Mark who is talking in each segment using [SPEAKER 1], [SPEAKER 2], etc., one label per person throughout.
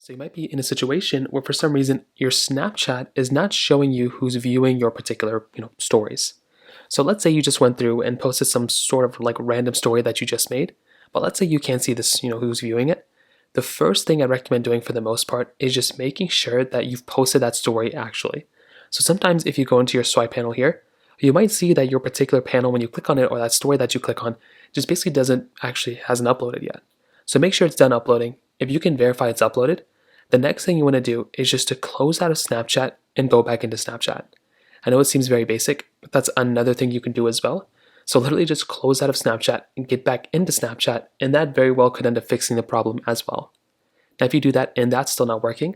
[SPEAKER 1] So you might be in a situation where for some reason your Snapchat is not showing you who's viewing your particular, stories. So let's say you just went through and posted some sort of like random story that you just made, but let's say you can't see this, who's viewing it. The first thing I recommend doing for the most part is just making sure that you've posted that story actually. So sometimes if you go into your swipe panel here, you might see that your particular panel, when you click on it, or that story that you click on, just basically hasn't uploaded yet. So make sure it's done uploading. If you can verify it's uploaded, the next thing you want to do is just to close out of Snapchat and go back into Snapchat. I know it seems very basic, but that's another thing you can do as well. So literally just close out of Snapchat and get back into Snapchat, and that very well could end up fixing the problem as well. Now, if you do that and that's still not working,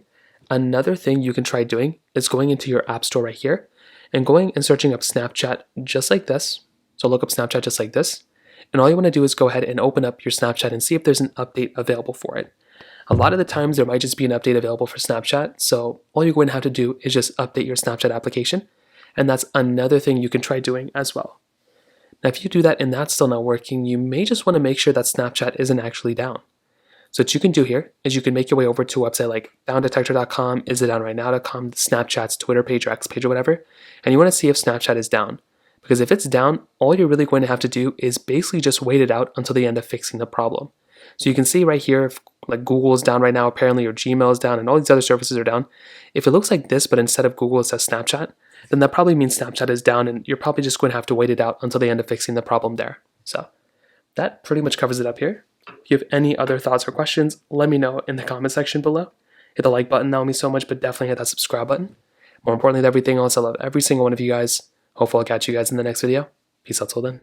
[SPEAKER 1] another thing you can try doing is going into your app store right here and going and searching up Snapchat just like this. So look up Snapchat just like this. And all you want to do is go ahead and open up your Snapchat and see if there's an update available for it. A lot of the times there might just be an update available for Snapchat, so all you're going to have to do is just update your Snapchat application, and that's another thing you can try doing as well. Now if you do that and that's still not working, you may just want to make sure that Snapchat isn't actually down. So what you can do here is you can make your way over to a website like downdetector.com, isitdownrightnow.com, Snapchat's Twitter page or X page or whatever, and you want to see if Snapchat is down. Because if it's down, all you're really going to have to do is basically just wait it out until the end of fixing the problem. So you can see right here, if like Google is down right now apparently, or Gmail is down, and all these other services are down. If it looks like this, but instead of Google it says Snapchat, then that probably means Snapchat is down, and you're probably just going to have to wait it out until the end of fixing the problem there. So that pretty much covers it up here. If you have any other thoughts or questions, let me know in the comment section below. Hit the like button, that would mean so much, but definitely hit that subscribe button. More importantly than everything else, I love every single one of you guys. Hopefully I'll catch you guys in the next video. Peace out till then.